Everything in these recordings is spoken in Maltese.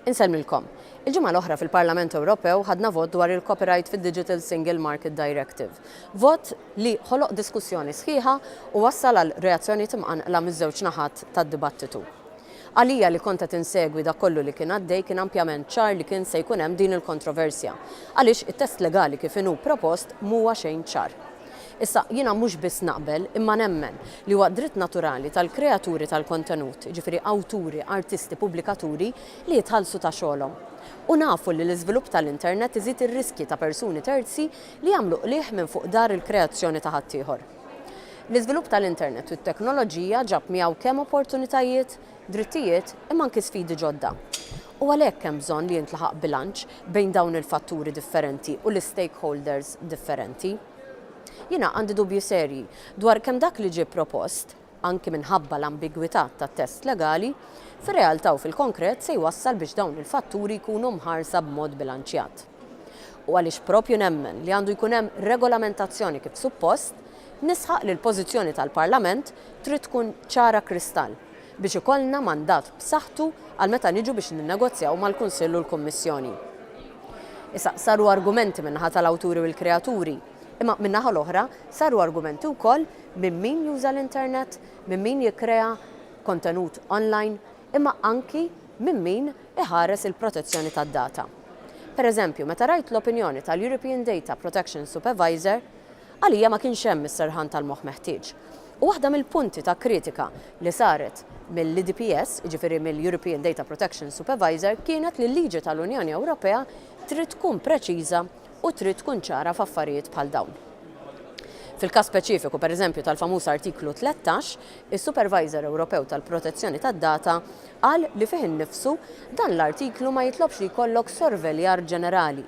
Insellmilkom. Il-ġimgħa l-oħra fil-Parlament Ewropew ħadna vot dwar il-copyright fid-Digital Single Market Directive. Vot li ħoloq diskussjoni sħiħa u wassal għal reazzjoni timqanqla miż-żewġ naħat tad-dibattitu. Għalija li konta tinsegwi dak kollu li kien għaddej kien ampjament ċar li kien se jkun hemm din il-kontroversja, għaliex it-test legali kif inhu propost mhuwa xejn ċar. Issa jiena mhux biss naqbel imma nemmen li huwa dritt naturali tal-kreaturi tal-kontenut, ġifieri awturi, artisti, pubblikaturi li jitħallsu ta' xogħolhom. U nafu li l-iżvilupp tal-internet iżid ir-riski ta' persuni terzi li jagħmlu qlieħ minn fuq dar il-kreazzjoni ta' ħaddieħor. L-iżvilupp tal-internet u t-teknoloġija ġab miegħu kemm opportunitajiet, drittijiet imma anke sfidi ġodda. U għalhekk hemm bżonn li jintlaħaq bilanċ bejn dawn il-fatturi differenti u l-stakeholders differenti. Jiena għandi dubju serji dwar kemm dak li ġie propost, anki minħabba l-ambigwità tat-test legali, fir-realtà u fil-konkret se jwassal biex dawn il-fatturi jkunu mħarsa b'mod bilanċjat. U għaliex propju nemmen li għandu jkun hemm regolamentazzjoni kif suppost, nisħaq li l-pożizzjoni tal-Parlament trid tkun ċara kristall biex ikollna mandat b'saħħtu għal meta niġu biex ninnegozjaw mal-Kunsill u l-Kummissjoni. Issa saru argumenti min-naħa tal-awturi u l-kreaturi, imma min-naħa l-oħra saru argumenti wkoll minn min juża l-internet, minn min jikkrea kontenut online, imma anki minn min iħares il-protezzjoni tad-data. Pereżempju, meta rajt l-opinjoni tal-European Data Protection Supervisor, għalija ma kienx hemm is-serħan tal-moħħ meħtieġ. U waħda mill-punti ta' kritika li saret mill-IDPS, ġifieri mill-European Data Protection Supervisor, kienet li l-liġi tal-Unjoni Ewropea trid tkun preċiża u trid tkun ċara f'affarijiet bħal dawn. Fil-każ speċifiku, pereżempju tal-famuż artiklu 13, is-Supervisor Ewropew tal-Protezzjoni tad-Data qal li fih innifsu dan l-artiklu ma jitlobx li jkollok sorveljar ġenerali.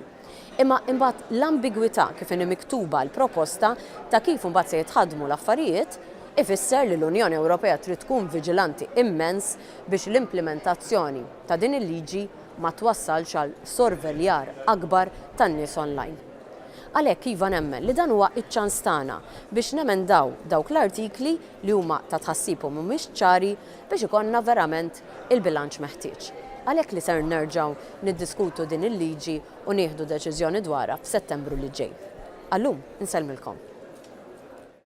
Imma imbagħad l-ambigwità kif inhi miktuba l-proposta ta' kif imbagħad se jitħaddmu l-affarijiet ifisser li l-Unjoni Ewropea trid tkun viġilanti immens biex l-implementazzjoni ta' din il-liġi ma twassalx għal sorveljar akbar tan-nies online. Għalhekk iva nemmen li dan huwa iċ-ċans tagħna biex nemendaw dawk l-artikli li huma ta' tħassib u mhumiex ċari biex ikollna verament il-bilanċ meħtieġ. Għalhekk li ser nerġgħu niddiskutu din il-liġi u nieħdu deċiżjoni dwarha f'Settembru li ġej. Allum insellmilkom.